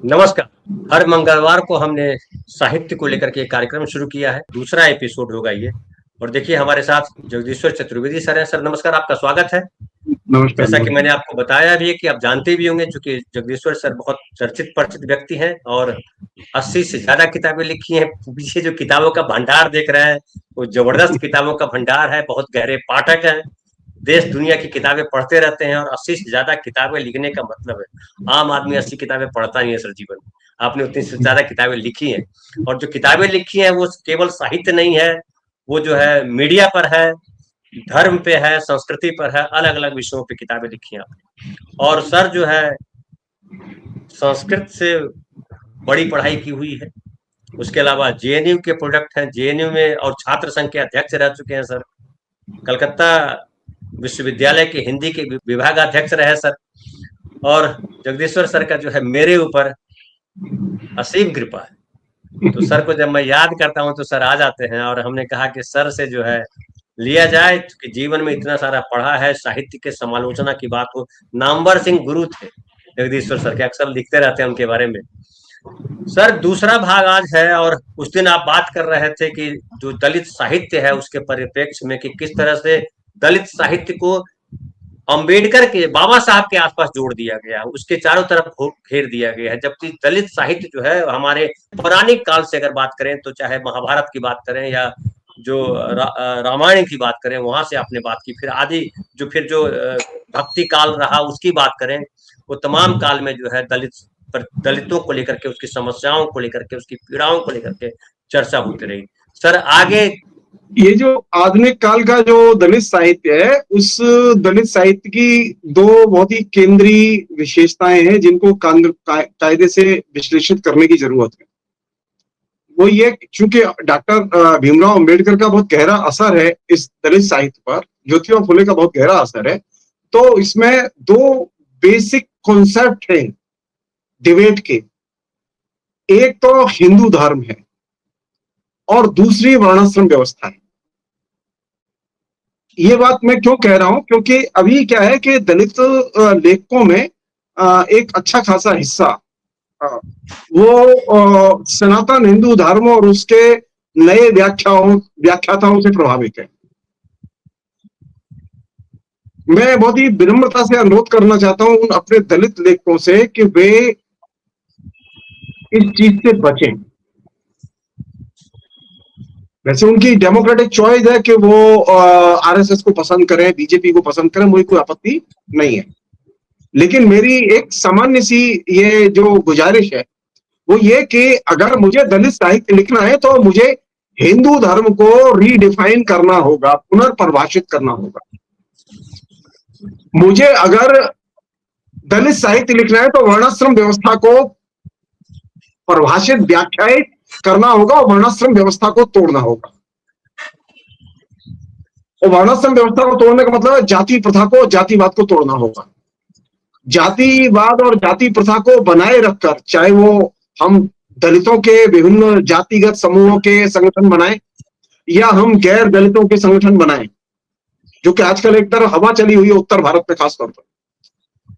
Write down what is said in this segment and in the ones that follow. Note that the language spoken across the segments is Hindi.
नमस्कार। हर मंगलवार को हमने साहित्य को लेकर के एक कार्यक्रम शुरू किया है। दूसरा एपिसोड होगा ये। और देखिए हमारे साथ जगदीश्वर चतुर्वेदी सर हैं। सर नमस्कार, आपका स्वागत है। नमस्कार जैसा कि मैंने नमस्कार। आपको बताया भी है कि आप जानते भी होंगे, चूंकि जगदीश्वर सर बहुत चर्चित परिचित व्यक्ति हैं और 80 से ज्यादा किताबें लिखी हैं। पीछे जो किताबों का भंडार देख रहे हैं वो जबरदस्त किताबों का भंडार है। बहुत गहरे पाठक हैं, देश दुनिया की किताबें पढ़ते रहते हैं और 80 से ज्यादा किताबें लिखने का मतलब है आम आदमी 80 किताबें पढ़ता ही है सर जीवन में। आपने उतनी से ज्यादा किताबें लिखी हैं और जो किताबें लिखी हैं वो केवल साहित्य नहीं है, वो जो है मीडिया पर है, धर्म पे है, संस्कृति पर है, अलग अलग विषयों पे किताबें लिखी हैं आपने। और सर जो है संस्कृत से बड़ी पढ़ाई की हुई है। उसके अलावा जेएनयू के प्रोडक्ट हैं, जेएनयू में और छात्र संघ के अध्यक्ष रह चुके हैं सर। कलकत्ता विश्वविद्यालय के हिंदी के विभागाध्यक्ष रहे सर। और जगदीश्वर सर का जो है मेरे ऊपर असीम कृपा है। तो सर को जब मैं याद करता हूँ तो सर आ जाते हैं और हमने कहा कि सर से जो है लिया जाए, कि जीवन में इतना सारा पढ़ा है, साहित्य के समालोचना की बात हो। नामवर सिंह गुरु थे जगदीश्वर सर के, अक्सर लिखते रहते हैं उनके बारे में। सर दूसरा भाग आज है और उस दिन आप बात कर रहे थे कि जो दलित साहित्य है उसके परिप्रेक्ष्य में कि किस तरह से दलित साहित्य को अंबेडकर के, बाबा साहब के आसपास जोड़ दिया गया है, उसके चारों तरफ घेर दिया गया है। जबकि दलित साहित्य जो है हमारे पौराणिक काल से अगर बात करें तो चाहे महाभारत की बात करें या जो रामायण की बात करें, वहां से आपने बात की, फिर आदि जो भक्ति काल रहा उसकी बात करें, वो तमाम काल में जो है दलितों को लेकर के, उसकी समस्याओं को लेकर के, उसकी पीड़ाओं को लेकर के चर्चा होती रही। सर आगे ये जो आधुनिक काल का जो दलित साहित्य है, उस दलित साहित्य की दो बहुत ही केंद्रीय विशेषताएं हैं जिनको कायदे से विश्लेषित करने की जरूरत है। वो ये, चूंकि डॉक्टर भीमराव अंबेडकर का बहुत गहरा असर है इस दलित साहित्य पर, ज्योतिबा फुले का बहुत गहरा असर है, तो इसमें दो बेसिक कॉन्सेप्ट हैं डिबेट के। एक तो हिंदू धर्म है और दूसरी वर्णाश्रम व्यवस्था है। ये बात मैं क्यों कह रहा हूं, क्योंकि अभी क्या है कि दलित लेखकों में एक अच्छा खासा हिस्सा वो सनातन हिंदू धर्म और उसके नए व्याख्याताओं से प्रभावित है। मैं बहुत ही विनम्रता से अनुरोध करना चाहता हूं उन अपने दलित लेखकों से कि वे इस चीज से बचें। वैसे उनकी डेमोक्रेटिक चॉइस है कि वो आरएसएस को पसंद करें, बीजेपी को पसंद करें, मुझे कोई आपत्ति नहीं है। लेकिन मेरी एक सामान्य सी ये जो गुजारिश है वो ये कि अगर मुझे दलित साहित्य लिखना है तो मुझे हिंदू धर्म को रीडिफाइन करना होगा, पुनर्परिभाषित करना होगा। मुझे अगर दलित साहित्य लिखना है तो वर्णाश्रम व्यवस्था को परिभाषित, व्याख्यायित करना होगा और वर्णाश्रम व्यवस्था को तोड़ना होगा। और वर्णाश्रम व्यवस्था को तोड़ने का मतलब है जाति प्रथा को, जातिवाद को तोड़ना होगा। जातिवाद और जाति प्रथा को बनाए रखकर, चाहे वो हम दलितों के विभिन्न जातिगत समूहों के संगठन बनाएं या हम गैर दलितों के संगठन बनाएं, जो कि आजकल एक तरह हवा चली हुई है उत्तर भारत में खासतौर पर,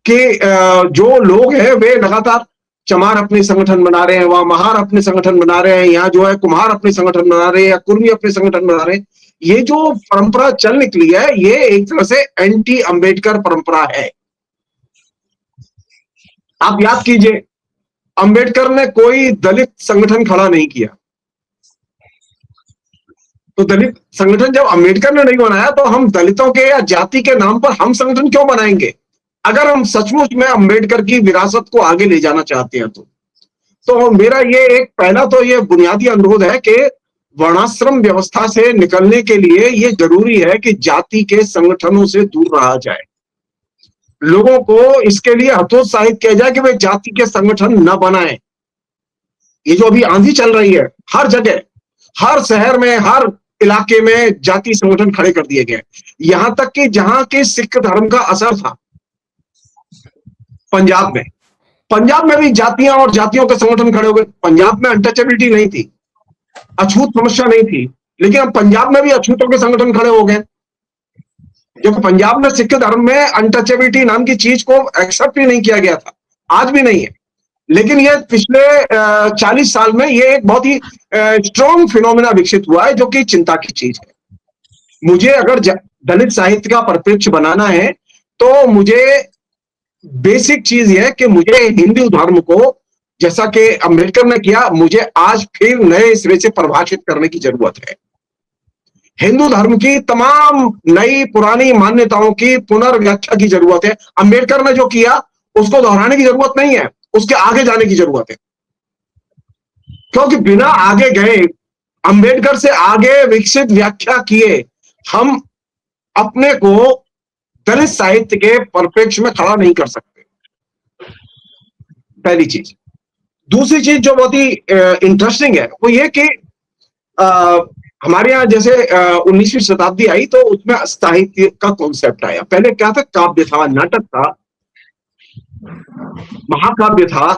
कि जो लोग हैं वे लगातार चमार अपने संगठन बना रहे हैं, वहां महार अपने संगठन बना रहे हैं, यहाँ जो है कुम्हार अपने संगठन बना रहे हैं या कुर्मी अपने संगठन बना रहे हैं। ये जो परंपरा चल निकली है ये एक तरह से एंटी अंबेडकर परंपरा है। आप याद कीजिए, अंबेडकर ने कोई दलित संगठन खड़ा नहीं किया, तो दलित संगठन जब अंबेडकर ने नहीं बनाया तो हम दलितों के या जाति के नाम पर हम संगठन क्यों बनाएंगे? अगर हम सचमुच में अंबेडकर की विरासत को आगे ले जाना चाहते हैं तो मेरा ये एक पहला तो ये बुनियादी अनुरोध है कि वर्णाश्रम व्यवस्था से निकलने के लिए ये जरूरी है कि जाति के संगठनों से दूर रहा जाए। लोगों को इसके लिए हतोत्साहित किया जाए कि वे जाति के संगठन न बनाएं। ये जो अभी आंधी चल रही है, हर जगह, हर शहर में, हर इलाके में जाति संगठन खड़े कर दिए गए। यहां तक कि जहां के सिख धर्म का असर था पंजाब में भी जातियां और जातियों के संगठन खड़े हो गए। पंजाब में अनटचेबिलिटी नहीं थी, अछूत समस्या नहीं थी, लेकिन अब पंजाब में भी अछूतों के संगठन खड़े हो गए। क्योंकि पंजाब में सिख धर्म में अनटचेबिलिटी नाम की चीज को एक्सेप्ट ही नहीं किया गया था, आज भी नहीं है। लेकिन ये पिछले 40 साल में ये एक बहुत ही स्ट्रॉन्ग फिनोमिना विकसित हुआ है, जो कि चिंता की चीज है। मुझे अगर दलित साहित्य का परिप्रेक्ष्य बनाना है तो मुझे बेसिक चीज ये है कि मुझे हिंदू धर्म को, जैसा कि अम्बेडकर ने किया, मुझे आज फिर नए सिरे से परिभाषित करने की जरूरत है। हिंदू धर्म की तमाम नई पुरानी मान्यताओं की पुनर्व्याख्या की जरूरत है। अम्बेडकर ने जो किया उसको दोहराने की जरूरत नहीं है, उसके आगे जाने की जरूरत है। क्योंकि बिना आगे गए, अम्बेडकर से आगे विकसित व्याख्या किए, हम अपने को दलित साहित्य के परिप्रेक्ष्य में खड़ा नहीं कर सकते, पहली चीज। दूसरी चीज जो बहुत ही इंटरेस्टिंग है वो ये कि हमारे यहाँ जैसे 19वीं शताब्दी आई तो उसमें साहित्य का कॉन्सेप्ट आया। पहले क्या था? काव्य था, नाटक था, महाकाव्य था,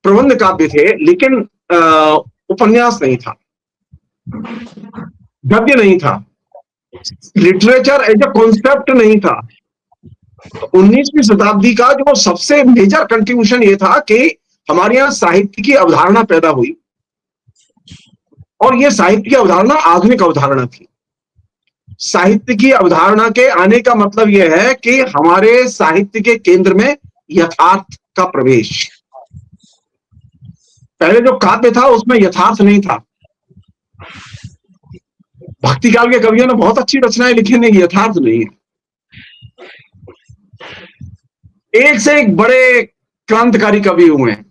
प्रबंध काव्य थे, लेकिन उपन्यास नहीं था, गद्य नहीं था, लिटरेचर एज ए कॉन्सेप्ट नहीं था। तो 19वीं शताब्दी का जो सबसे मेजर कंट्रीब्यूशन ये था कि हमारे यहाँ साहित्य की अवधारणा पैदा हुई, और ये साहित्य की अवधारणा आधुनिक अवधारणा थी। साहित्य की अवधारणा के आने का मतलब यह है कि हमारे साहित्य के केंद्र में यथार्थ का प्रवेश। पहले जो काव्य था उसमें यथार्थ नहीं था। भक्ति काल के कवियों ने बहुत अच्छी रचनाएं लिखी, नहीं, यथार्थ नहीं है। एक से एक बड़े क्रांतिकारी कवि हुए हैं,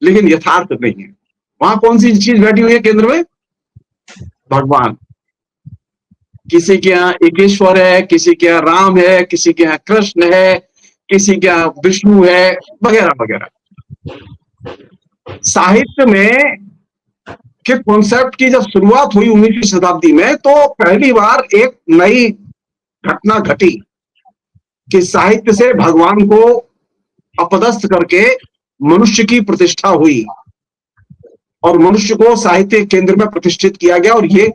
लेकिन यथार्थ नहीं है। वहां कौन सी चीज बैठी हुई है केंद्र में? भगवान। किसी के यहाँ एकेश्वर है, किसी के यहाँ राम है, किसी के यहाँ कृष्ण है, किसी के यहाँ विष्णु है, वगैरह वगैरह। साहित्य में के कॉन्सेप्ट की जब शुरुआत हुई 19वीं शताब्दी में, तो पहली बार एक नई घटना घटी कि साहित्य से भगवान को अपदस्थ करके मनुष्य की प्रतिष्ठा हुई और मनुष्य को साहित्य केंद्र में प्रतिष्ठित किया गया। और ये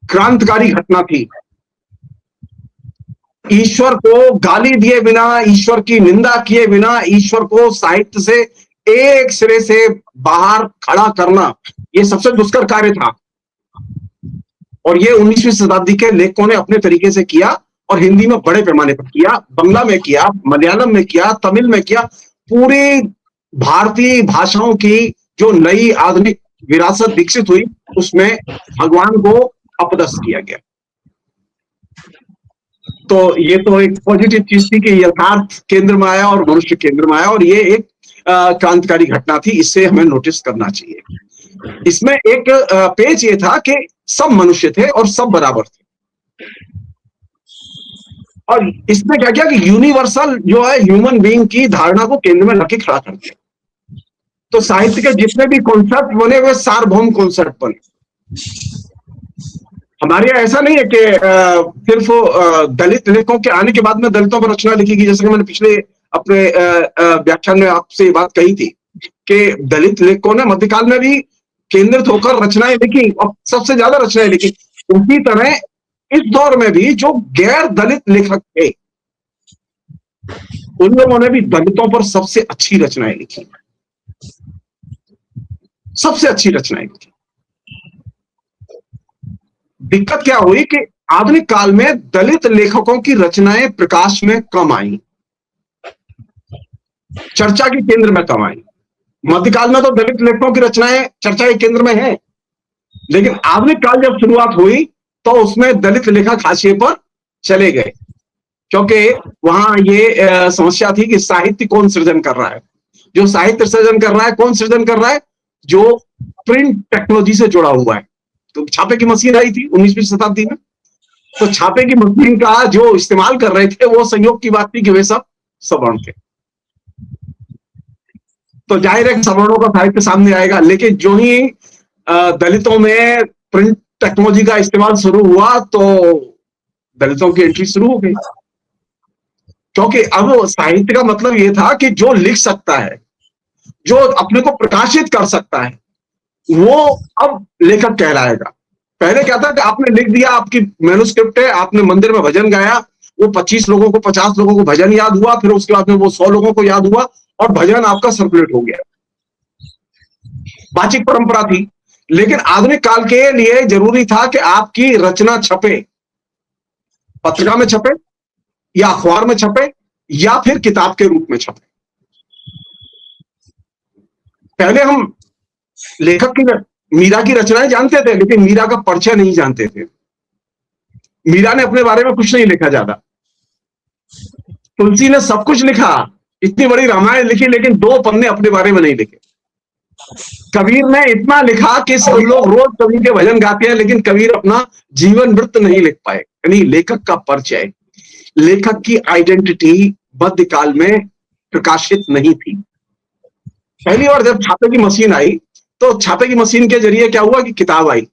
क्रांतिकारी घटना थी। ईश्वर को गाली दिए बिना, ईश्वर की निंदा किए बिना, ईश्वर को साहित्य से एक सिरे से बाहर खड़ा करना, ये सबसे दुष्कर कार्य था। और ये 19वीं शताब्दी के लेखकों ने अपने तरीके से किया, और हिंदी में बड़े पैमाने पर किया, बंगला में किया, मलयालम में किया, तमिल में किया। पूरी भारतीय भाषाओं की जो नई आधुनिक विरासत विकसित हुई, उसमें भगवान को अपदस्थ किया गया। तो ये तो एक पॉजिटिव चीज थी कि यथार्थ केंद्र में आया और मनुष्य केंद्र में आया, और ये एक क्रांतिकारी घटना थी। इससे हमें नोटिस करना चाहिए। इसमें एक पेज ये था कि सब मनुष्य थे और सब बराबर थे। और इसमें क्या किया कि यूनिवर्सल जो है ह्यूमन बीइंग की धारणा को केंद्र में रख खड़ा कर दिया। तो साहित्य के जितने भी कॉन्सेप्ट बने हुए सार्वभौम कॉन्सेप्ट बने। हमारे यहाँ ऐसा नहीं है कि सिर्फ दलित लेखकों के आने के बाद में दलितों पर रचना लिखी गई। जैसे कि मैंने पिछले अपने व्याख्यान में आपसे बात कही थी कि दलित लेखकों ने मध्यकाल में भी केंद्रित होकर रचनाएं लिखी और सबसे ज्यादा रचनाएं लिखी। उसी तरह इस दौर में भी जो गैर दलित लेखक थे, उन लोगों ने भी दलितों पर सबसे अच्छी रचनाएं लिखी, सबसे अच्छी रचनाएं लिखी। दिक्कत क्या हुई कि आधुनिक काल में दलित लेखकों की रचनाएं प्रकाश में कम आई, चर्चा के केंद्र में कम आई। मध्यकाल में तो दलित लेखकों की रचनाएं चर्चा के केंद्र में है, लेकिन आधुनिक काल जब शुरुआत हुई तो उसमें दलित लेखक हाशिए पर चले गए, क्योंकि वहां ये समस्या थी कि साहित्य कौन सृजन कर रहा है। जो साहित्य सृजन कर रहा है, कौन सृजन कर रहा है? जो प्रिंट टेक्नोलॉजी से जुड़ा हुआ है। तो छापे की मशीन आई थी 19वीं शताब्दी में, तो छापे की मशीन का जो इस्तेमाल कर रहे थे वो संयोग की बात थी कि वे सब सवर्ण थे। तो जाहिर है सवर्णों का साहित्य सामने आएगा। लेकिन जो ही दलितों में प्रिंट टेक्नोलॉजी का इस्तेमाल शुरू हुआ तो दलितों की एंट्री शुरू हो गई, क्योंकि अब साहित्य का मतलब यह था कि जो लिख सकता है, जो अपने को प्रकाशित कर सकता है, वो अब लेखक कहलाएगा। पहले क्या था कि आपने लिख दिया, आपकी मैन्युस्क्रिप्ट है, आपने मंदिर में भजन गाया, वो 25 लोगों को 50 लोगों को भजन याद हुआ, फिर उसके बाद में वो 100 लोगों को याद हुआ और भजन आपका सर्कुलेट हो गया। वाचिक परंपरा थी। लेकिन आधुनिक काल के लिए जरूरी था कि आपकी रचना छपे, पत्रिका में छपे या अखबार में छपे या फिर किताब के रूप में छपे। पहले हम लेखक की, मीरा की रचनाएं जानते थे, लेकिन मीरा का परिचय नहीं जानते थे। मीरा ने अपने बारे में कुछ नहीं लिखा ज्यादा। तुलसी ने सब कुछ लिखा, इतनी बड़ी रामायण लिखी, लेकिन 2 पन्ने अपने बारे में नहीं लिखे। कबीर ने इतना लिखा कि सब लोग रोज कबीर के भजन गाते हैं, लेकिन कबीर अपना जीवन वृत्त नहीं लिख पाए। यानी लेखक का परिचय, लेखक की आइडेंटिटी मध्यकाल में प्रकाशित नहीं थी। पहली बार जब छापे की मशीन आई, तो छापे की मशीन के जरिए क्या हुआ कि किताब आई।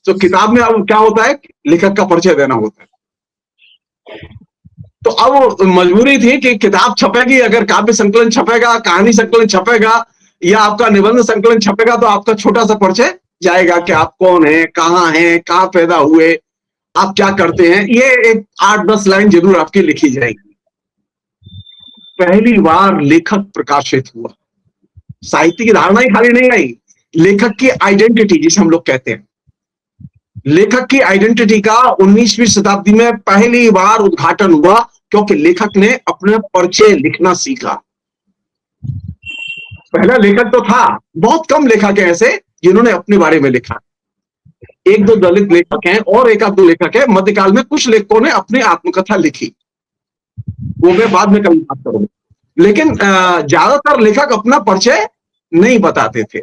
तो किताब में अब क्या होता है, लेखक का परिचय देना होता है। तो अब मजबूरी थी कि किताब छपेगी, अगर काव्य संकलन छपेगा, कहानी संकलन छपेगा या आपका निबंध संकलन छपेगा, तो आपका छोटा सा परिचय जाएगा कि आप कौन हैं, कहाँ पैदा हुए, आप क्या करते हैं। ये एक 8-10 लाइन जरूर आपकी लिखी जाएगी। पहली बार लेखक प्रकाशित हुआ, साहित्य की धारणा ही खाली नहीं आई, लेखक की आइडेंटिटी जिसे हम लोग कहते हैं, लेखक की आइडेंटिटी का 19वीं शताब्दी में पहली बार उद्घाटन हुआ, क्योंकि लेखक ने अपना परिचय लिखना सीखा। पहला लेखक तो था, बहुत कम लेखक हैं ऐसे जिन्होंने अपने बारे में लिखा। 1-2 दलित लेखक हैं और 1-2 लेखक है। मध्यकाल में कुछ लेखकों ने अपनी आत्मकथा लिखी, वो मैं बाद में कभी बात करूंगा। लेकिन ज्यादातर लेखक अपना परिचय नहीं बताते थे,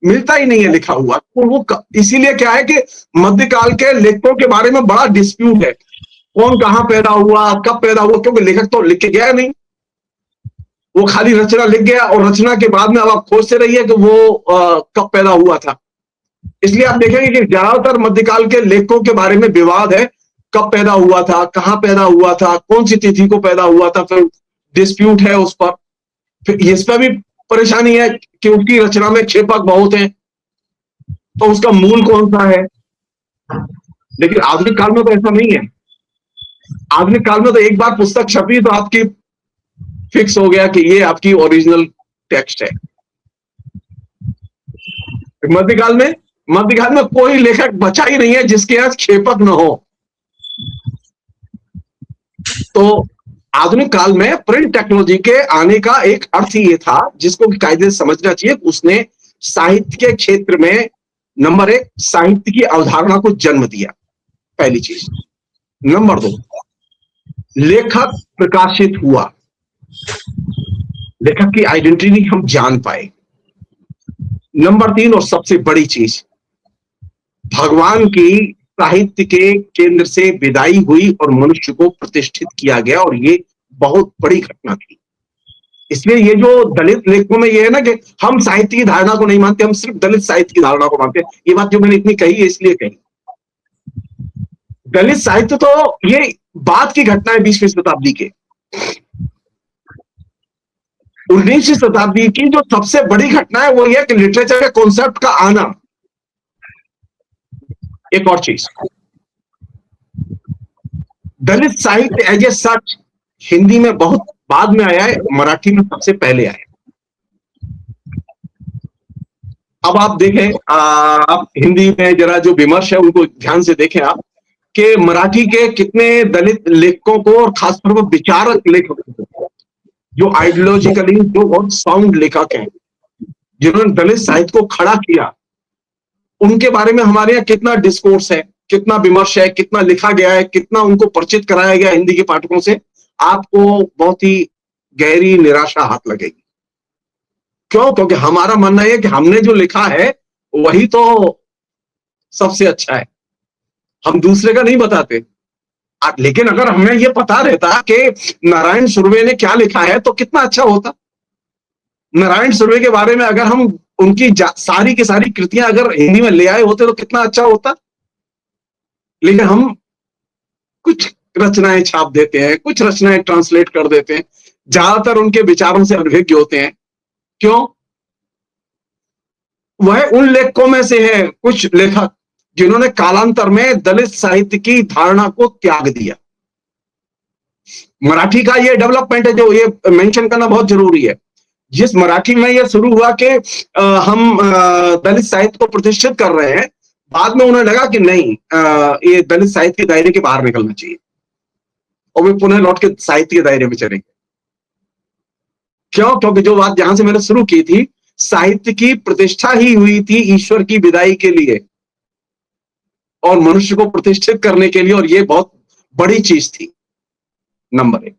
मिलता ही नहीं है लिखा हुआ। तो वो इसीलिए क्या है कि मध्यकाल के लेखकों के बारे में बड़ा डिस्प्यूट है, कौन कहाँ पैदा हुआ, कब पैदा हुआ, क्योंकि लेखक तो लिख के गया नहीं, वो खाली रचना लिख गया और रचना के बाद में अब आप खोजते रहिए कि वो कब पैदा हुआ था। इसलिए आप देखेंगे कि ज्यादातर मध्यकाल के लेखकों के बारे में विवाद है, कब पैदा हुआ था, कहाँ पैदा हुआ था, कौन सी तिथि को पैदा हुआ था, फिर डिस्प्यूट है उस पर। फिर इस पर भी परेशानी है कि उसकी रचना में क्षेपक बहुत हैं, तो उसका मूल कौन सा है। लेकिन आधुनिक काल में तो ऐसा नहीं है। आधुनिक काल में तो एक बार पुस्तक छपी तो आपकी फिक्स हो गया कि ये आपकी ओरिजिनल टेक्स्ट है। मध्यकाल में कोई लेखक बचा ही नहीं है जिसके यहाँ क्षेपक न हो। तो आधुनिक काल में प्रिंट टेक्नोलॉजी के आने का एक अर्थ ही ये था, जिसको कायदे से समझना चाहिए। उसने साहित्य के क्षेत्र में नंबर 1 साहित्य की अवधारणा को जन्म दिया, पहली चीज। नंबर 2 लेखक प्रकाशित हुआ, लेखक की आइडेंटिटी हम जान पाए। नंबर 3 और सबसे बड़ी चीज, भगवान की साहित्य के केंद्र से विदाई हुई और मनुष्य को प्रतिष्ठित किया गया, और ये बहुत बड़ी घटना थी। इसलिए ये जो दलित लेखकों में ये है ना कि हम साहित्य की धारणा को नहीं मानते, हम सिर्फ दलित साहित्य की धारणा को मानते हैं। ये बात जो मैंने इतनी कही है इसलिए कही। दलित साहित्य तो ये बाद की घटना है 20वीं शताब्दी के। 19वीं शताब्दी की जो सबसे बड़ी घटना है वो ये कि लिटरेचर के कॉन्सेप्ट का आना। एक और चीज, दलित साहित्य एज ए सच हिंदी में बहुत बाद में आया है, मराठी में सबसे पहले आया। अब आप देखें, आप हिंदी में जरा जो विमर्श है उनको ध्यान से देखें आप, कि मराठी के कितने दलित लेखकों को, और खासतौर पर विचारक लेखकों को, जो आइडियोलॉजिकली जो बहुत साउंड लेखक हैं, जिन्होंने दलित साहित्य को खड़ा किया, उनके बारे में हमारे यहाँ कितना डिस्कोर्स है, कितना विमर्श है, कितना लिखा गया है, कितना उनको परिचित कराया गया हिंदी के पाठकों से, आपको बहुत ही गहरी निराशा हाथ लगेगी। क्यों? क्योंकि हमारा मानना है कि हमने जो लिखा है वही तो सबसे अच्छा है, हम दूसरे का नहीं बताते। लेकिन अगर हमें ये पता रहता कि नारायण सुर्वे ने क्या लिखा है तो कितना अच्छा होता। नारायण सुर्वे के बारे में अगर हम उनकी सारी की सारी कृतियां अगर हिंदी में ले आए होते तो कितना अच्छा होता। लेकिन हम कुछ रचनाएं छाप देते हैं, कुछ रचनाएं ट्रांसलेट कर देते हैं, ज्यादातर उनके विचारों से अनभिज्ञ होते हैं। क्यों? वह उन लेखकों में से है कुछ लेखक जिन्होंने कालांतर में दलित साहित्य की धारणा को त्याग दिया। मराठी का ये डेवलपमेंट है जो ये मेंशन करना बहुत जरूरी है। जिस मराठी में यह शुरू हुआ कि हम दलित साहित्य को प्रतिष्ठित कर रहे हैं, बाद में उन्हें लगा कि नहीं, ये दलित साहित्य के दायरे के बाहर निकलना चाहिए और वे पुनः लौट के साहित्य के दायरे में चलेंगे। क्यों? क्योंकि जो बात जहां से मैंने शुरू की थी, साहित्य की प्रतिष्ठा ही हुई थी ईश्वर की विदाई के लिए और मनुष्य को प्रतिष्ठित करने के लिए, और ये बहुत बड़ी चीज थी। नंबर एक।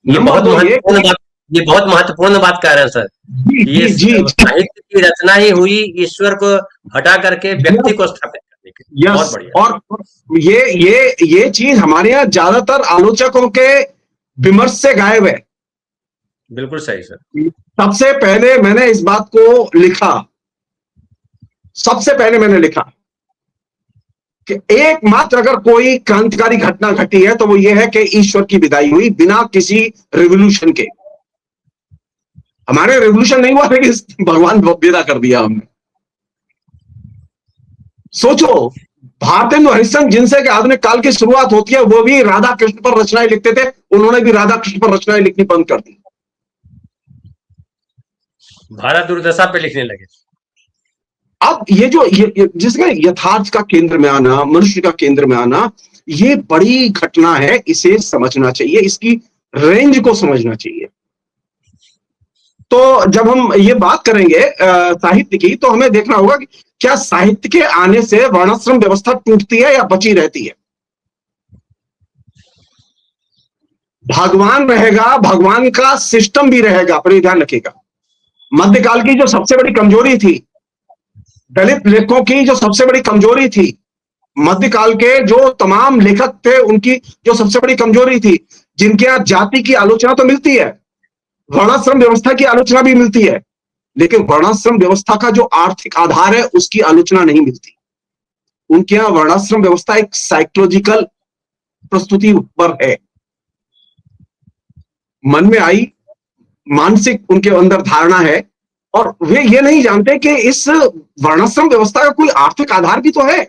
ये नंबर बहुत दो महत्वपूर्ण बात, ये बहुत महत्वपूर्ण बात कह रहे हैं सर। ये जी जी साहित्य की रचना ही हुई ईश्वर को हटा करके व्यक्ति को स्थापित करने के लिए। बहुत यस। बढ़िया। और ये चीज हमारे यहाँ ज्यादातर आलोचकों के विमर्श से गायब है। बिल्कुल सही सर। सबसे पहले मैंने इस बात को लिखा, सबसे पहले मैंने लिखा कि एकमात्र अगर कोई क्रांतिकारी घटना घटी है तो वो ये है कि ईश्वर की विदाई हुई बिना किसी रेवोल्यूशन के। हमारे रेवोल्यूशन नहीं हुआ, लेकिन भगवान विदा कर दिया हमने। सोचो, भारतेंदु हरिश्चंद्र जिनसे कि आधुनिक काल की शुरुआत होती है, वो भी राधा कृष्ण पर रचनाएं लिखते थे, उन्होंने भी राधा कृष्ण पर रचनाएं लिखनी बंद कर दी। भारत दुर्दशा पे लिखने लगे। अब ये जिसमें यथार्थ का केंद्र में आना, मनुष्य का केंद्र में आना, ये बड़ी घटना है। इसे समझना चाहिए, इसकी रेंज को समझना चाहिए। तो जब हम ये बात करेंगे साहित्य की, तो हमें देखना होगा कि क्या साहित्य के आने से वर्णाश्रम व्यवस्था टूटती है या बची रहती है। भगवान रहेगा, भगवान का सिस्टम भी रहेगा, पर ध्यान रखिएगा, मध्यकाल की जो सबसे बड़ी कमजोरी थी, दलित लेखकों की जो सबसे बड़ी कमजोरी थी, मध्यकाल के जो तमाम लेखक थे उनकी जो सबसे बड़ी कमजोरी थी, जिनके यहां जाति की आलोचना तो मिलती है, वर्णाश्रम व्यवस्था की आलोचना भी मिलती है, लेकिन वर्णाश्रम व्यवस्था का जो आर्थिक आधार है उसकी आलोचना नहीं मिलती। उनके यहां वर्णाश्रम व्यवस्था एक साइकोलॉजिकल प्रस्तुति पर है, मन में आई, मानसिक उनके अंदर धारणा है, और वे ये नहीं जानते कि इस वर्णाश्रम व्यवस्था का कोई आर्थिक आधार भी तो है।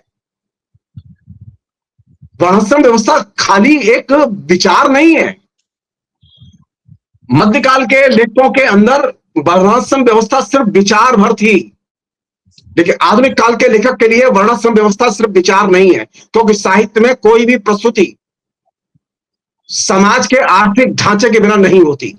वर्णाश्रम व्यवस्था खाली एक विचार नहीं है। मध्यकाल के लेखकों के अंदर वर्णाश्रम व्यवस्था सिर्फ विचार भर थी, लेकिन आधुनिक काल के लेखक के लिए वर्णाश्रम व्यवस्था सिर्फ विचार नहीं है, क्योंकि साहित्य में कोई भी प्रस्तुति समाज के आर्थिक ढांचे के बिना नहीं होती।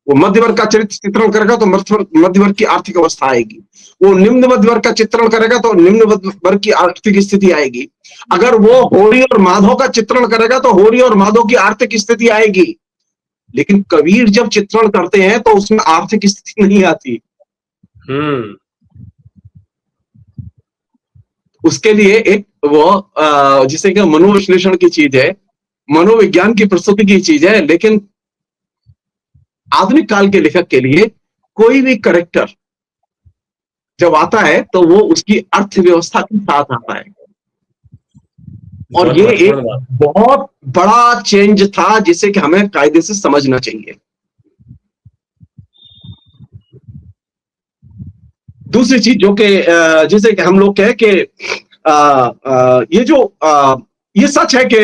वो मध्य वर्ग का चरित्र चित्रण करेगा तो मध्य वर्ग की आर्थिक अवस्था आएगी, वो निम्न मध्य वर्ग का चित्रण करेगा तो निम्न वर्ग की आर्थिक स्थिति आएगी, अगर वो होरी और माधव का चित्रण करेगा तो होरी और माधव की आर्थिक स्थिति आएगी। लेकिन कबीर जब चित्रण करते हैं तो उसमें आर्थिक स्थिति नहीं आती। उसके लिए एक वो जिसे कि मनोविश्लेषण की चीज है, मनोविज्ञान की प्रस्तुति की चीज है। लेकिन आधुनिक काल के लेखक के लिए कोई भी कैरेक्टर जब आता है तो वो उसकी अर्थव्यवस्था के साथ आता है, और ये एक बहुत बड़ा चेंज था जिसे कि हमें कायदे से समझना चाहिए। दूसरी चीज जो कि जैसे कि हम लोग कहें कि ये सच है कि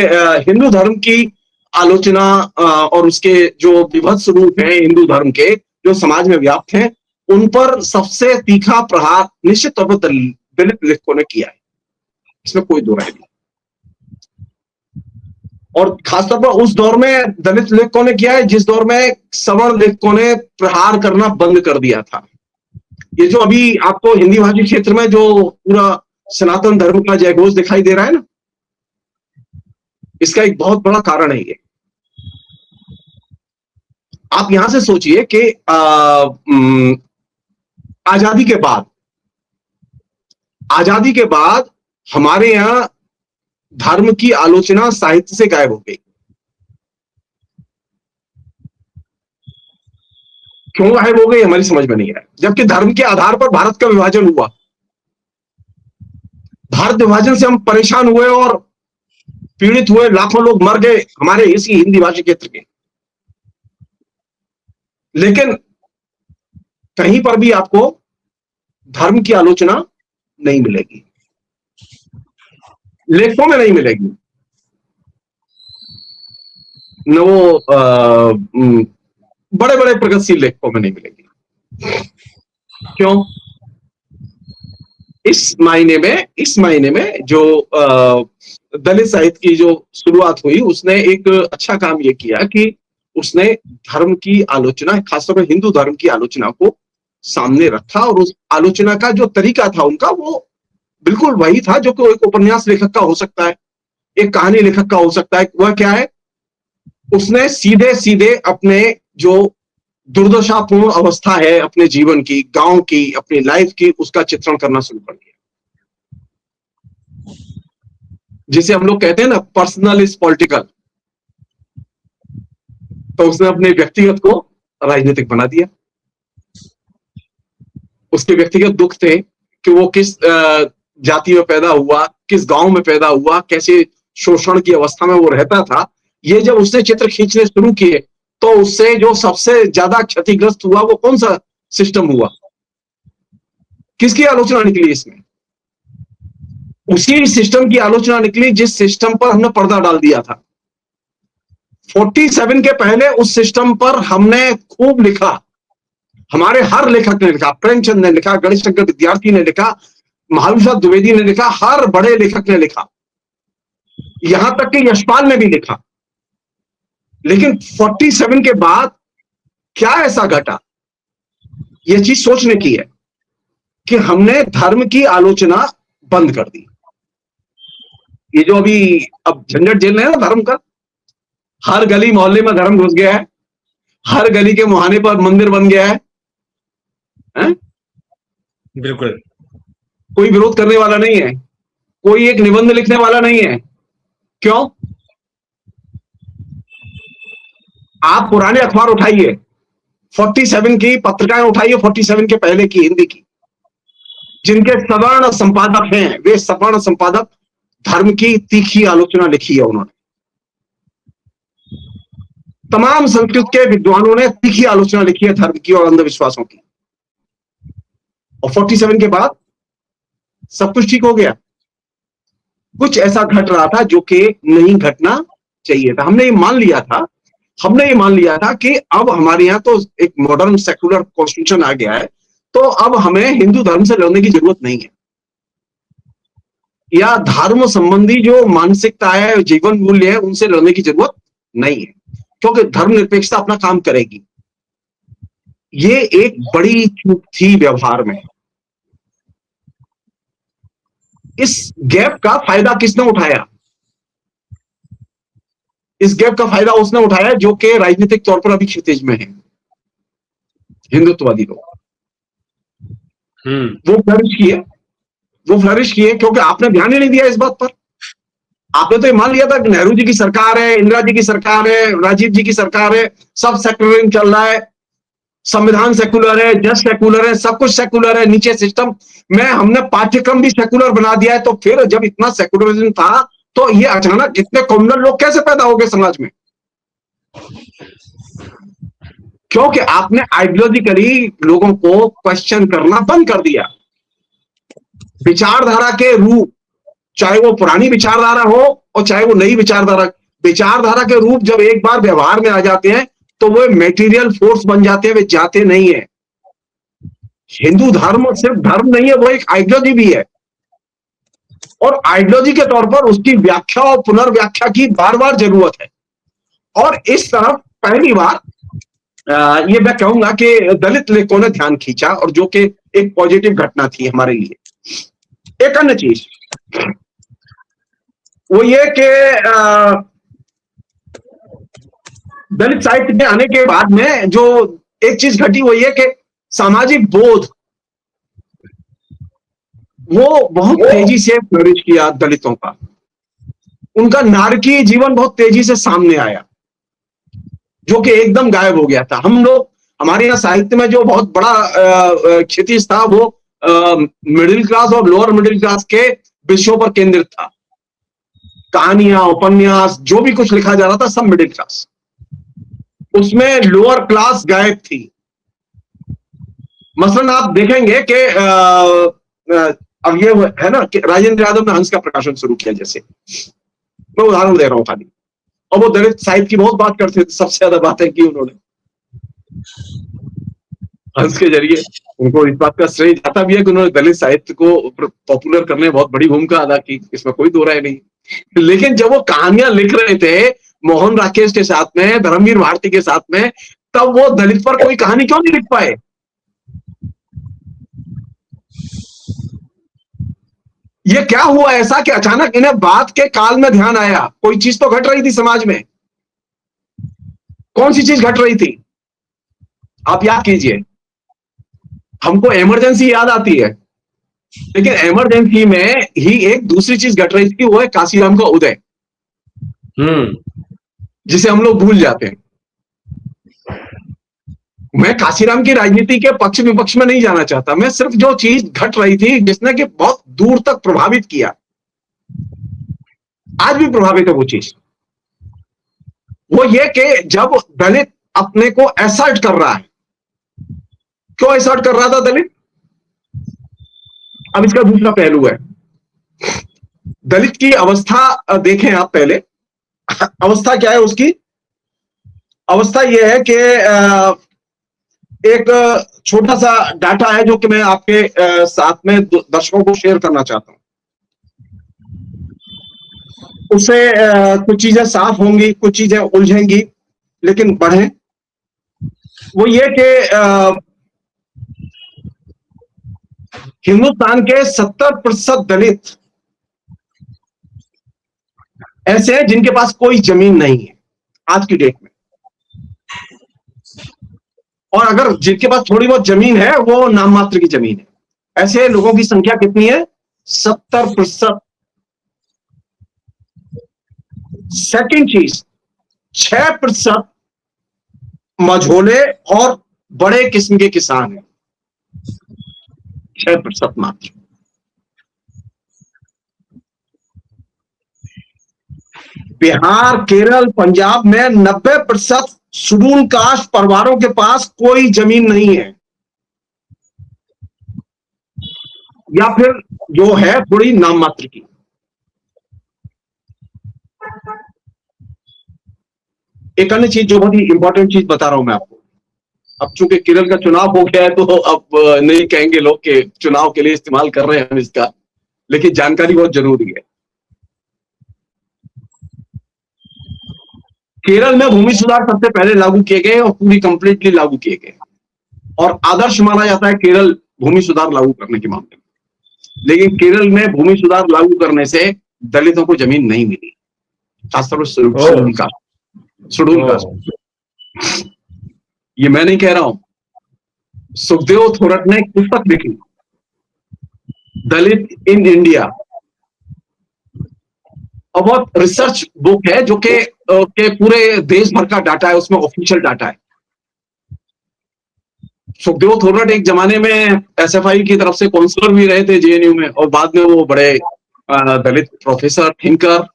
हिंदू धर्म की आलोचना और उसके जो विभत्स रूप हैं हिंदू धर्म के जो समाज में व्याप्त हैं, उन पर सबसे तीखा प्रहार निश्चित तौर पर दलित लेखकों ने किया है, इसमें कोई दो राय नहीं। और खासतौर पर उस दौर में दलित लेखकों ने किया है जिस दौर में सवर्ण लेखकों ने प्रहार करना बंद कर दिया था। ये जो अभी आपको हिंदी भाषी क्षेत्र में जो पूरा सनातन धर्म का जयघोष दिखाई दे रहा है ना, इसका एक बहुत बड़ा कारण है ये। आप यहां से सोचिए कि आजादी के बाद हमारे यहां धर्म की आलोचना साहित्य से गायब हो गई। क्यों गायब हो गई हमारी समझ में नहीं है, जबकि धर्म के आधार पर भारत का विभाजन हुआ। भारत विभाजन से हम परेशान हुए और पीड़ित हुए, लाखों लोग मर गए हमारे इसी हिंदी भाषी क्षेत्र के, लेकिन कहीं पर भी आपको धर्म की आलोचना नहीं मिलेगी, लेखों में नहीं मिलेगी। न वो बड़े बड़े प्रगतिशील लेखकों में नहीं मिलेगी। क्यों? इस मायने में जो दलित साहित्य की जो शुरुआत हुई, उसने एक अच्छा काम ये किया कि उसने धर्म की आलोचना, खासतौर पर हिंदू धर्म की आलोचना को सामने रखा, और उस आलोचना का जो तरीका था उनका, वो बिल्कुल वही था जो कि एक उपन्यास लेखक का हो सकता है, एक कहानी लेखक का हो सकता है। वह क्या है? उसने सीधे सीधे अपने जो दुर्दशापूर्ण अवस्था है अपने जीवन की, गांव की, अपनी लाइफ की, उसका चित्रण करना शुरू कर दिया। जिसे हम लोग कहते हैं ना, पर्सनल इज पॉलिटिकल। तो उसने अपने व्यक्तिगत को राजनीतिक बना दिया। उसके व्यक्तिगत दुख थे कि वो किस जाति में पैदा हुआ, किस गांव में पैदा हुआ, कैसे शोषण की अवस्था में वो रहता था। ये जब उसने चित्र खींचने शुरू किए, तो उससे जो सबसे ज्यादा क्षतिग्रस्त हुआ वो कौन सा सिस्टम हुआ? किसकी आलोचना निकली इसमें? उसी सिस्टम की आलोचना निकली जिस सिस्टम पर हमने पर्दा डाल दिया था। 47 के पहले उस सिस्टम पर हमने खूब लिखा, हमारे हर लेखक ने लिखा, प्रेमचंद ने लिखा, गणेश शंकर विद्यार्थी ने लिखा, महावीर द्विवेदी ने लिखा, हर बड़े लेखक ने लिखा, यहां तक कि यशपाल ने भी लिखा। लेकिन 47 के बाद क्या ऐसा घटा? यह चीज सोचने की है कि हमने धर्म की आलोचना बंद कर दी। ये जो अभी अब झंझट झेल रहे हैं ना धर्म का, हर गली मोहल्ले में धर्म घुस गया है, हर गली के मुहाने पर मंदिर बन गया है? बिल्कुल। कोई विरोध करने वाला नहीं है, कोई एक निबंध लिखने वाला नहीं है। क्यों? आप पुराने अखबार उठाइए, 47 की पत्रिकाएं उठाइए, 47 के पहले की हिंदी की, जिनके सवर्ण संपादक हैं, वे सवर्ण संपादक धर्म की तीखी आलोचना लिखी है उन्होंने। तमाम संस्कृत के विद्वानों ने तीखी आलोचना लिखी है धर्म की और अंधविश्वासों की। और 47 के बाद सब कुछ ठीक हो गया। कुछ ऐसा घट रहा था जो कि नहीं घटना चाहिए था। हमने ये मान लिया था कि अब हमारे यहाँ तो एक मॉडर्न सेकुलर कॉन्स्टिट्यूशन आ गया है, तो अब हमें हिंदू धर्म से लड़ने की जरूरत नहीं है, या धर्म संबंधी जो मानसिकता है, जीवन मूल्य है, उनसे लड़ने की जरूरत नहीं है, क्योंकि धर्मनिरपेक्षता अपना काम करेगी। ये एक बड़ी चूक थी व्यवहार में। इस गैप का फायदा किसने उठाया? इस गैप का फायदा उसने उठाया जो कि राजनीतिक तौर पर अभी क्षितिज में है, हिंदुत्ववादी लोग। वो फ्लरिश किए क्योंकि आपने ध्यान ही नहीं दिया इस बात पर। आपने तो ये मान लिया था कि नेहरू जी की सरकार है, इंदिरा जी की सरकार है, राजीव जी की सरकार है, सब सेक्युलरिज्म चल रहा है, संविधान सेक्युलर है, जज सेक्युलर है, सब कुछ सेक्युलर है, नीचे सिस्टम में हमने पाठ्यक्रम भी सेक्युलर बना दिया है। तो फिर जब इतना सेक्युलरिज्म था, तो ये अचानक इतने कम्युनल लोग कैसे पैदा हो गए समाज में? क्योंकि आपने आइडियोलॉजिकली लोगों को क्वेश्चन करना बंद कर दिया। विचारधारा के रूप, चाहे वो पुरानी विचारधारा हो और चाहे वो नई विचारधारा के रूप जब एक बार व्यवहार में आ जाते हैं, तो वो मेटीरियल फोर्स बन जाते हैं, वे जाते नहीं है। हिंदू धर्म सिर्फ धर्म नहीं है, वो एक आइडियोलॉजी भी है, और आइडियोलॉजी के तौर पर उसकी व्याख्या और पुनर्व्याख्या की बार बार जरूरत है। और इस तरफ पहली बार ये मैं कहूंगा कि दलित लेखकों ने ध्यान खींचा, और जो कि एक पॉजिटिव घटना थी हमारे लिए। एक अन्य चीज वो ये कि दलित साहित्य में आने के बाद में जो एक चीज घटी वो ये कि सामाजिक बोध वो बहुत तेजी से फ्लरिश किया दलितों का। उनका नारकीय जीवन बहुत तेजी से सामने आया, जो कि एकदम गायब हो गया था। हम लोग, हमारे यहाँ साहित्य में जो बहुत बड़ा क्षितिज था वो मिडिल क्लास और लोअर मिडिल क्लास के विषयों पर केंद्रित था। कहानियां, उपन्यास, जो भी कुछ लिखा जा रहा था सब मिडिल क्लास, उसमें लोअर क्लास गायब थी। मसलन आप देखेंगे कि अब ये है ना कि राजेंद्र यादव ने हंस का प्रकाशन शुरू किया, जैसे मैं उदाहरण दे रहा हूं खाली, और वो दलित साहित्य की बहुत बात करते थे, सबसे ज्यादा बातें की उन्होंने। हंस के जरिए उनको इस बात का श्रेय जाता भी है कि उन्होंने दलित साहित्य को पॉपुलर करने में बहुत बड़ी भूमिका अदा की, इसमें कोई दो राय नहीं। लेकिन जब वो कहानियां लिख रहे थे मोहन राकेश के साथ में, धर्मवीर भारती के साथ में, तब वो दलित पर कोई कहानी क्यों नहीं लिख पाए? ये क्या हुआ ऐसा कि अचानक इन्हें बात के काल में ध्यान आया? कोई चीज तो घट रही थी समाज में। कौन सी चीज घट रही थी? आप याद कीजिए। हमको इमरजेंसी याद आती है, लेकिन इमरजेंसी में ही एक दूसरी चीज घट रही थी, वो है काशीराम का उदय, जिसे हम लोग भूल जाते हैं। मैं काशीराम की राजनीति के पक्ष विपक्ष में नहीं जाना चाहता, मैं सिर्फ जो चीज घट रही थी जिसने कि बहुत दूर तक प्रभावित किया, आज भी प्रभावित है वो चीज, वो ये कि जब दलित अपने को असर्ट कर रहा है। क्यों असर्ट कर रहा था दलित? अब इसका दूसरा पहलू है। दलित की अवस्था देखें आप पहले। अवस्था क्या है उसकी? अवस्था यह है कि एक छोटा सा डाटा है जो कि मैं आपके साथ में दर्शकों को शेयर करना चाहता हूं। उससे कुछ चीजें साफ होंगी, कुछ चीजें उलझेंगी, लेकिन बढ़े। वो ये कि हिंदुस्तान के 70% दलित ऐसे हैं जिनके पास कोई जमीन नहीं है आज की डेट में, और अगर जिनके पास थोड़ी बहुत जमीन है वो नाम मात्र की जमीन है। ऐसे लोगों की संख्या कितनी है? 70%। सेकंड चीज, 6% मझोले और बड़े किस्म के किसान हैं, 6% मात्र। बिहार, केरल, पंजाब में 90% शेड्यूल कास्ट परिवारों के पास कोई जमीन नहीं है, या फिर जो है थोड़ी नाम मात्र की। एक अन्य चीज जो बहुत ही इंपॉर्टेंट चीज बता रहा हूं मैं आपको। अब चूंकि केरल का चुनाव हो गया है तो अब नहीं कहेंगे लोग कि चुनाव के लिए इस्तेमाल कर रहे हैं हम इसका, लेकिन जानकारी बहुत जरूरी है। केरल में भूमि सुधार सबसे पहले लागू किए गए और पूरी कंप्लीटली लागू किए गए, और आदर्श माना जाता है केरल भूमि सुधार लागू करने के मामले में। लेकिन केरल में भूमि सुधार लागू करने से दलितों को जमीन नहीं मिली, खासतौर पर शेड्यूल कास्ट। ये मैं नहीं कह रहा हूं, सुखदेव थोरट ने एक पुस्तक लिखी, दलित इन इंडिया, और बहुत रिसर्च बुक है जो कि पूरे देश भर का डाटा है, उसमें ऑफिशियल डाटा है। सुखदेव थोरट एक जमाने में एसएफआई की तरफ से काउंसलर भी रहे थे जेएनयू में, और बाद में वो बड़े दलित प्रोफेसर, थिंकर,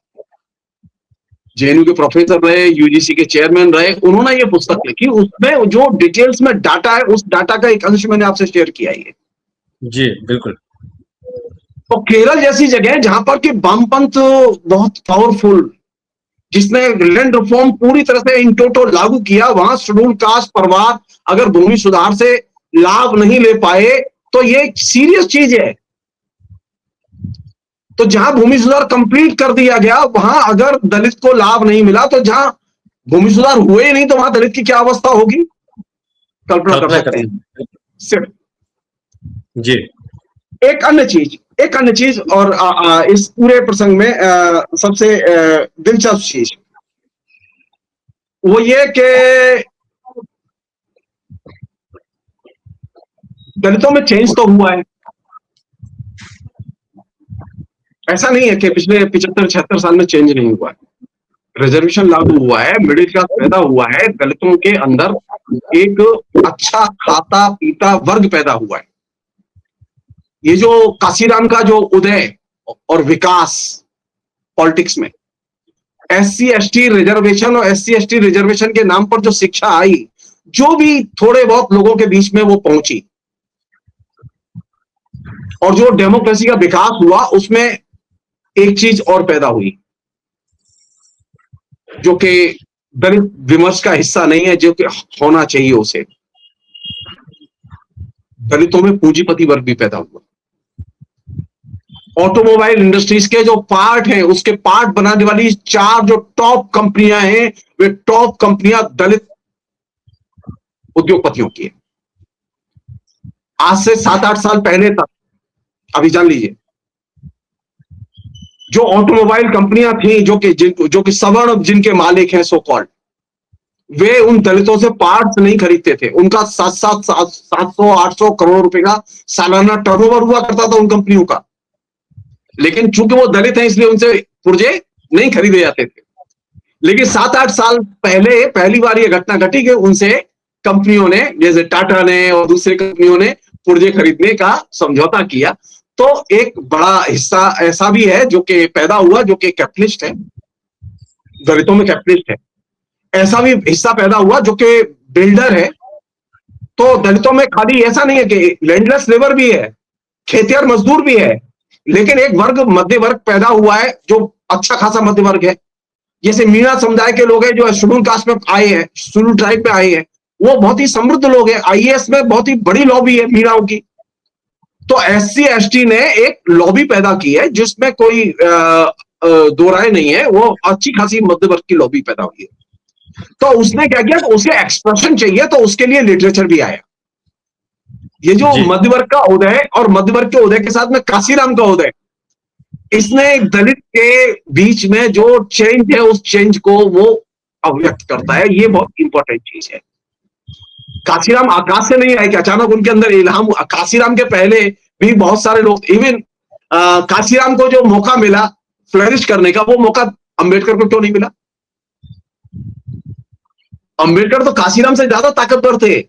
जेएनयू के प्रोफेसर रहे, यूजीसी के चेयरमैन रहे। उन्होंने ये पुस्तक लिखी, उसमें जो डिटेल्स में डाटा है, उस डाटा का एक अंश मैंने आपसे शेयर किया है। जी बिल्कुल। तो केरल जैसी जगह जहां पर कि वामपंथ बहुत पावरफुल, जिसने लैंड रिफॉर्म पूरी तरह से इन टोटो लागू किया, वहां शेड्यूल कास्ट परिवार अगर भूमि सुधार से लाभ नहीं ले पाए तो ये एक सीरियस चीज है। तो जहां भूमि सुधार कंप्लीट कर दिया गया, वहां अगर दलित को लाभ नहीं मिला, तो जहां भूमि सुधार हुए ही नहीं तो वहां दलित की क्या अवस्था होगी, कल्पना कर सकते हैं सिर्फ। जी। एक अन्य चीज और इस पूरे प्रसंग में सबसे दिलचस्प चीज वो ये कि दलितों में चेंज तो हुआ है, ऐसा नहीं है कि पिछले 75-76 साल में चेंज नहीं हुआ है। रिजर्वेशन लागू हुआ है, मिडिल क्लास पैदा हुआ है, दलितों के अंदर एक अच्छा खाता पीता वर्ग पैदा हुआ है। ये जो काशीराम का जो उदय और विकास पॉलिटिक्स में, एससी एसटी रिजर्वेशन और एससी एसटी रिजर्वेशन के नाम पर जो शिक्षा आई, जो भी थोड़े बहुत लोगों के बीच में वो पहुंची, और जो डेमोक्रेसी का विकास हुआ, उसमें एक चीज और पैदा हुई जो कि दलित विमर्श का हिस्सा नहीं है, जो कि होना चाहिए उसे। दलितों में पूंजीपति वर्ग भी पैदा हुआ। ऑटोमोबाइल इंडस्ट्रीज के जो पार्ट हैं, उसके पार्ट बनाने वाली 4 जो टॉप कंपनियां हैं, वे टॉप कंपनियां दलित उद्योगपतियों की है। आज से 7-8 साल पहले तक, अभी जान लीजिए, जो ऑटोमोबाइल कंपनियां थी, जो कि सवर्ण जिनके मालिक हैं सो कॉल्ड, वे उन दलितों से पार्ट्स नहीं खरीदते थे। उनका 700-800 करोड़ रुपए का सालाना टर्नओवर हुआ करता था उन कंपनियों का, लेकिन चूंकि वो दलित हैं इसलिए उनसे पुर्जे नहीं खरीदे जाते थे। लेकिन 7-8 साल पहले पहली बार ये घटना घटी कि उनसे कंपनियों ने, जैसे टाटा ने और दूसरी कंपनियों ने, पुर्जे खरीदने का समझौता किया। तो एक बड़ा हिस्सा ऐसा भी है जो कि पैदा हुआ, जो कि कैपिटलिस्ट है, दलितों में कैपिटलिस्ट है। ऐसा भी हिस्सा पैदा हुआ जो कि बिल्डर है। तो दलितों में खाली ऐसा नहीं है कि लैंडलेस लेबर भी है, खेतिहर मजदूर भी है, लेकिन एक वर्ग, मध्य वर्ग पैदा हुआ है जो अच्छा खासा मध्य वर्ग है। जैसे मीणा समुदाय के लोग हैं जो शेड्यूल कास्ट में आए हैं, शेड्यूल ट्राइब में आए हैं, वो बहुत ही समृद्ध लोग हैं। आईएएस में बहुत ही बड़ी लॉबी है मीणाओं की। तो एससी एसटी ने एक लॉबी पैदा की है जिसमें कोई दो राय नहीं है, वो अच्छी खासी मध्य वर्ग की लॉबी पैदा हुई है। तो उसने क्या किया, तो उसे एक्सप्रेशन चाहिए, तो उसके लिए लिटरेचर भी आया। ये जो मध्य वर्ग का उदय और मध्य वर्ग के उदय के साथ में काशीराम का उदय, इसने दलित के बीच में जो चेंज है, उस चेंज को वो अभिव्यक्त करता है। ये बहुत इंपॉर्टेंट चीज है। काशीराम आकाश से नहीं आए कि अचानक उनके अंदर इल्हाम। काशीराम के पहले भी बहुत सारे लोग, इवन काशीराम को जो मौका मिला फ्लरिश करने का, वो मौका अंबेडकर को क्यों नहीं मिला? अंबेडकर तो काशीराम से ज्यादा ताकतवर थे,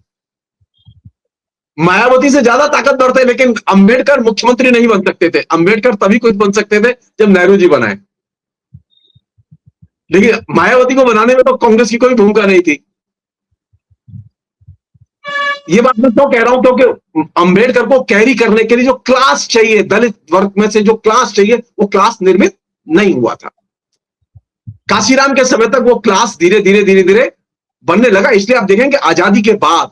मायावती से ज्यादा ताकतवर थे, लेकिन अंबेडकर मुख्यमंत्री नहीं बन सकते थे। अंबेडकर तभी कुछ बन सकते थे जब नेहरू जी बनाए, लेकिन मायावती को बनाने में तो कांग्रेस की कोई भूमिका नहीं थी। ये बात मैं क्यों कह रहा हूं, क्योंकि अंबेडकर को कैरी करने के लिए जो क्लास चाहिए, दलित वर्ग में से जो क्लास चाहिए, वो क्लास निर्मित नहीं हुआ था। काशीराम के समय तक वो क्लास धीरे धीरे बनने लगा। इसलिए आप देखेंगे आजादी के बाद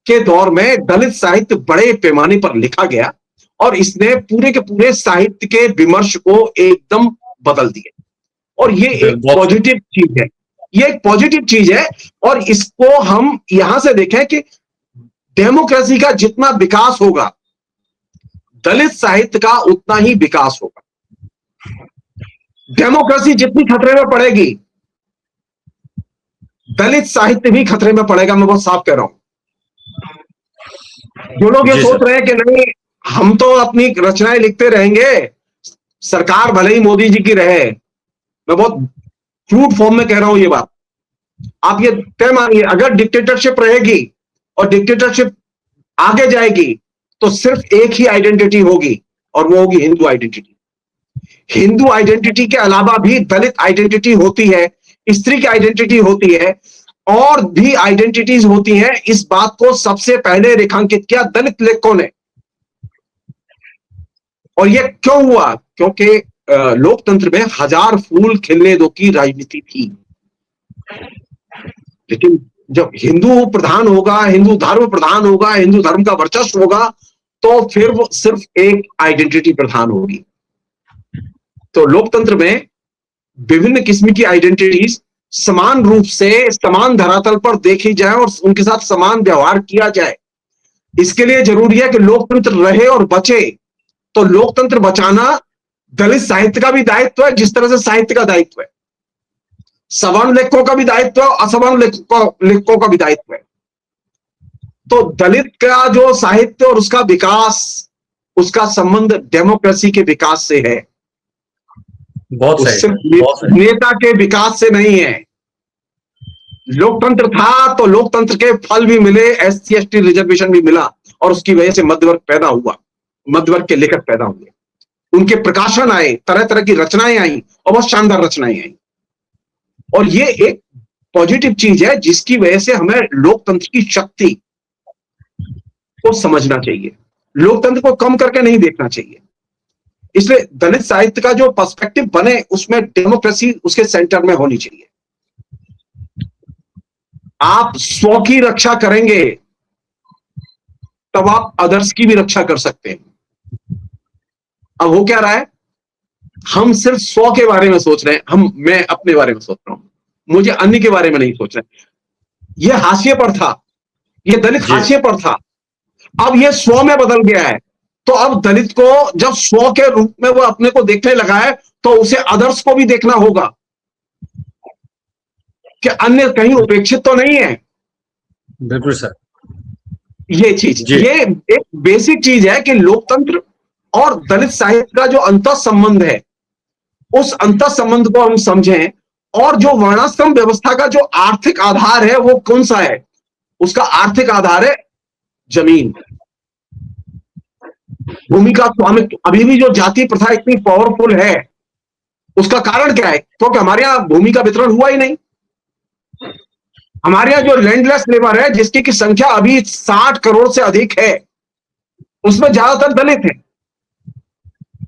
के दौर में दलित साहित्य बड़े पैमाने पर लिखा गया और इसने पूरे के पूरे साहित्य के विमर्श को एकदम बदल दिया। और ये एक पॉजिटिव चीज है, ये एक पॉजिटिव चीज है। और इसको हम यहां से देखें कि डेमोक्रेसी का जितना विकास होगा, दलित साहित्य का उतना ही विकास होगा। डेमोक्रेसी जितनी खतरे में पड़ेगी, दलित साहित्य भी खतरे में पड़ेगा। मैं बहुत साफ कह रहा हूं। जो लोग ये सोच रहे हैं कि नहीं, हम तो अपनी रचनाएं लिखते रहेंगे, सरकार भले ही मोदी जी की रहे, मैं बहुत क्रूड फॉर्म में कह रहा हूं ये बात। आप ये तय मानिए, अगर डिक्टेटरशिप रहेगी और डिक्टेटरशिप आगे जाएगी तो सिर्फ एक ही आइडेंटिटी होगी और वो होगी हिंदू आइडेंटिटी। हिंदू आइडेंटिटी के अलावा भी दलित आइडेंटिटी होती है, स्त्री की आइडेंटिटी होती है, और भी आइडेंटिटीज होती हैं। इस बात को सबसे पहले रेखांकित किया दलित लेखकों ने। और यह क्यों हुआ? क्योंकि लोकतंत्र में हजार फूल खिलने दो की राजनीति थी। लेकिन जब हिंदू प्रधान होगा, हिंदू धर्म प्रधान होगा, हिंदू धर्म का वर्चस्व होगा, तो फिर वो सिर्फ एक आइडेंटिटी प्रधान होगी। तो लोकतंत्र में विभिन्न किस्म की आइडेंटिटीज समान रूप से समान धरातल पर देखी जाए और उनके साथ समान व्यवहार किया जाए। इसके लिए जरूरी है कि लोकतंत्र रहे और बचे। तो लोकतंत्र बचाना दलित साहित्य का भी दायित्व है, जिस तरह से साहित्य का दायित्व है। सवर्ण लेखकों का भी दायित्व है, असवर्ण लेखकों का भी दायित्व है। तो दलित का जो साहित्य और उसका विकास, उसका संबंध डेमोक्रेसी के विकास से है, सिर्फ नेता के विकास से नहीं है। लोकतंत्र था तो लोकतंत्र के फल भी मिले, एससी एसटी रिजर्वेशन भी मिला, और उसकी वजह से मध्यवर्ग पैदा हुआ, मध्यवर्ग के लेखक पैदा हुए, उनके प्रकाशन आए, तरह तरह की रचनाएं आई और बहुत शानदार रचनाएं आई। और ये एक पॉजिटिव चीज है जिसकी वजह से हमें लोकतंत्र की शक्ति को समझना चाहिए, लोकतंत्र को कम करके नहीं देखना चाहिए। इसलिए दलित साहित्य का जो पर्सपेक्टिव बने, उसमें डेमोक्रेसी उसके सेंटर में होनी चाहिए। आप स्व की रक्षा करेंगे तब आप अदर्स की भी रक्षा कर सकते हैं। अब हो क्या रहा है, हम सिर्फ 100 के बारे में सोच रहे हैं, मैं अपने बारे में सोच रहा हूं, मुझे अन्य के बारे में नहीं सोच रहे। ये हाशिए पर था, ये दलित जी हाशिए पर था, अब ये 100 में बदल गया है। तो अब दलित को जब 100 के रूप में वो अपने को देखने लगा है, तो उसे अदर्स को भी देखना होगा कि अन्य कहीं उपेक्षित तो नहीं है। बिल्कुल सर। ये चीज, जी ये एक बेसिक चीज है कि लोकतंत्र और दलित साहित्य का जो अंतः संबंध है, उस अंतः संबंध को हम समझें। और जो वर्णाश्रम व्यवस्था का जो आर्थिक आधार है वो कौन सा है, उसका आर्थिक आधार है जमीन, भूमि का स्वामित्व। अभी भी जो जाति प्रथा इतनी पावरफुल है, उसका कारण क्या है? क्योंकि हमारे यहां भूमि का वितरण हुआ ही नहीं। हमारे यहां जो लैंडलेस लेबर है, जिसकी की संख्या अभी 60 करोड़ से अधिक है, उसमें ज्यादातर दलित है।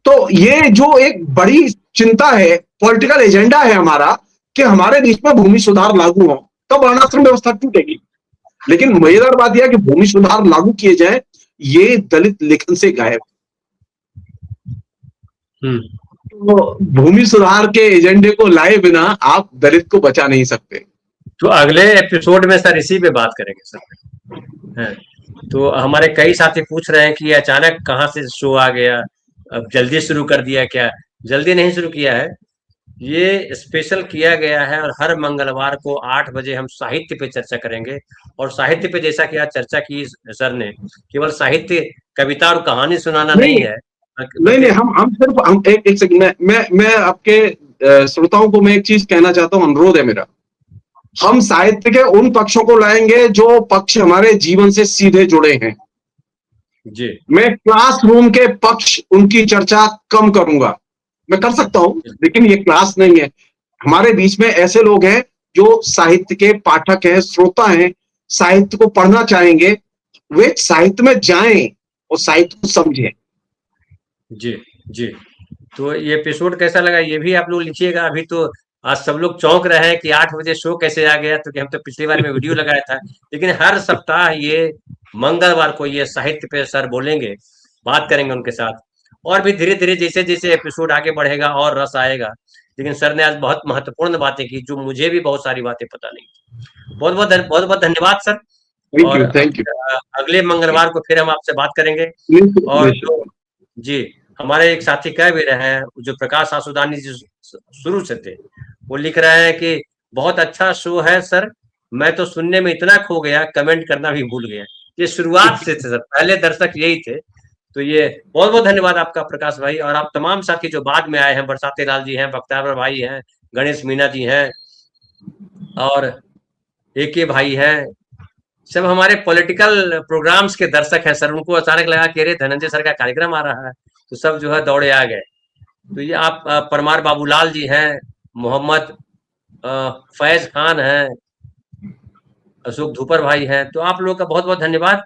तो ये जो एक बड़ी चिंता है, पॉलिटिकल एजेंडा है हमारा, कि हमारे देश में भूमि सुधार लागू हो, तब वर्णाश्रम व्यवस्था टूटेगी। लेकिन मजेदार बात यह है कि भूमि सुधार लागू किए जाए, ये दलित लेखन से गायब। तो भूमि सुधार के एजेंडे को लाए बिना आप दलित को बचा नहीं सकते। तो अगले एपिसोड में सर इसी पे बात करेंगे सर। हैं। तो हमारे कई साथी पूछ रहे हैं कि अचानक कहाँ से शो आ गया, अब जल्दी शुरू कर दिया क्या? जल्दी नहीं शुरू किया है, ये स्पेशल किया गया है। और हर मंगलवार को 8 बजे हम साहित्य पे चर्चा करेंगे। और साहित्य पे जैसा कि आज चर्चा की सर ने, केवल साहित्य, कविता और कहानी सुनाना नहीं नहीं है, नहीं नहीं, बल्कि हम सिर्फ हम एक सेकंड, मैं आपके श्रोताओं को मैं एक चीज कहना चाहता हूं, अनुरोध है मेरा। हम साहित्य के उन पक्षों को लाएंगे जो पक्ष हमारे जीवन से सीधे जुड़े हैं। जी मैं क्लासरूम के पक्ष उनकी चर्चा कम करूंगा, मैं कर सकता हूं, लेकिन ये क्लास नहीं है। हमारे बीच में ऐसे लोग हैं जो साहित्य के पाठक हैं, श्रोता हैं, साहित्य को पढ़ना चाहेंगे, वे साहित्य में जाएं और साहित्य को समझें। जी जी। तो ये एपिसोड कैसा लगा ये भी आप लोग लिखिएगा। अभी तो आज सब लोग चौंक रहे हैं कि 8 बजे शो कैसे आ गया, तो कि हम तो पिछली बार में वीडियो लगाया था। लेकिन हर सप्ताह ये मंगलवार को ये साहित्य पे सर बोलेंगे, बात करेंगे उनके साथ। और भी धीरे धीरे जैसे जैसे एपिसोड आगे बढ़ेगा और रस आएगा। लेकिन सर ने आज बहुत महत्वपूर्ण बातें की, जो मुझे भी बहुत सारी बातें पता नहीं। बहुत बहुत धन्यवाद सर। थैंक और यू, थैंक यू। अगले मंगलवार को फिर हम आपसे बात करेंगे। निश्चित और जो, निश्चित। जी, हमारे एक साथी कह भी रहे हैं, जो प्रकाश आसुदानी जी शुरू से थे, वो लिख रहे हैं कि बहुत अच्छा शो है सर, मैं तो सुनने में इतना खो गया, कमेंट करना भी भूल गया। ये शुरुआत से थे सर, पहले दर्शक यही थे। तो ये बहुत बहुत धन्यवाद आपका प्रकाश भाई। और आप तमाम साथी जो बाद में आए हैं, बरसाती लाल जी हैं, बख्तियार भाई हैं, गणेश मीना जी हैं, और AK भाई हैं, सब हमारे पॉलिटिकल प्रोग्राम्स के दर्शक हैं सर। उनको अचानक लगा कि अरे धनंजय सर का कार्यक्रम आ रहा है, तो सब जो है दौड़े आ गए। तो ये आप परमार बाबूलाल जी हैं, मोहम्मद फैज खान हैं, अशोक धूपर भाई हैं, तो आप लोगों का बहुत बहुत धन्यवाद।